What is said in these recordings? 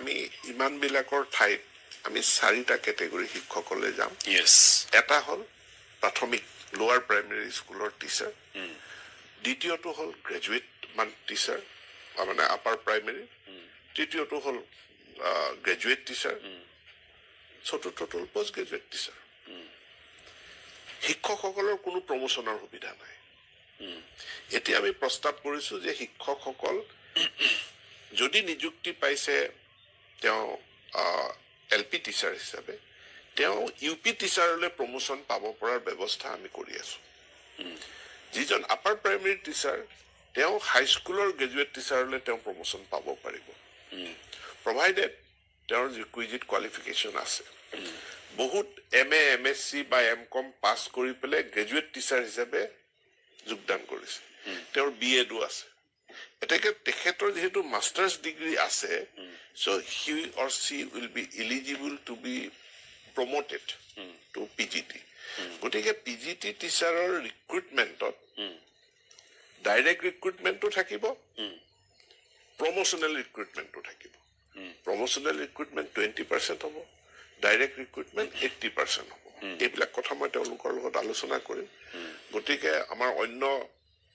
আমি ইমানবিলাকৰ ঠাইত আমি 4টা ক্যাটেগৰি শিক্ষকলৈ যাম এটা হল প্ৰাথমিক লোৱাৰ প্ৰাইমেৰী স্কুলৰ টিচাৰ দ্বিতীয়টো হল গ্ৰেজুৱেট মান টিচাৰ মানে আপাৰ প্ৰাইমেৰী তৃতীয়টো হল গ্ৰেজুৱেট টিচাৰ চতুৰ্থটো হল পোষ্ট গ্ৰেজুৱেট টিচাৰ শিক্ষকসকলৰ কোনো প্ৰমোশনৰ সুবিধা নাই এতিয়া আমি প্ৰস্তাৱ কৰিছো যে শিক্ষকসকল যদি নিযুক্তি পাইছে তেওঁ এলপি টিচাৰ হিচাপে তেওঁ ইউপি টিচাৰলৈ প্ৰমোশন পাব পৰাৰ ব্যৱস্থা আমি কৰি আছো যিজন আপাৰ প্ৰাইমেৰী টিচাৰ তেওঁ হাই স্কুলৰ গ্ৰেজুৱেট টিচাৰলৈ তেওঁ প্ৰমোশন পাব পাৰিব provided তেওঁৰ ৰিকুইজিট কোৱালিফিকেশন আছে বহুত এমএ এমএসসি বা এমকম পাস কৰি পেলে গ্ৰেজুৱেট টিচাৰ হিচাপে যোগদান কৰিছে তেওঁৰ বিএডও আছে এটাকে তেখেতৰ যেহেতু মাস্টাৰ্স ডিগ্ৰী আছে so he or she will be eligible to be promoted to PGT গতিকে PGT টিচাৰৰ ৰিক্ৰুটমেন্টত ডাইৰেক্ট ৰিক্ৰুটমেন্টটো থাকিব প্ৰমোশনাল ৰিক্ৰুটমেন্টটো থাকিব প্ৰমোশনাল ৰিক্ৰুটমেন্ট 20% হ'ব ডাইৰেক্ট ৰিক্ৰুটমেন্ট 80% হ'ব এইবিলাক কথা মই তেওঁলোকৰ লগত আলোচনা কৰিম গতিকে আমাৰ অন্য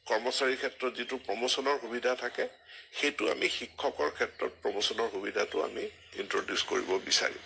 কৰ্মচাৰীৰ ক্ষেত্ৰত যেটো প্ৰমোশনৰ সুবিধা থাকে হেতু আমি শিক্ষকৰ ক্ষেত্ৰত প্ৰমোশনৰ সুবিধাটো আমি ইন্ট্ৰোডিউস কৰিব বিচাৰিম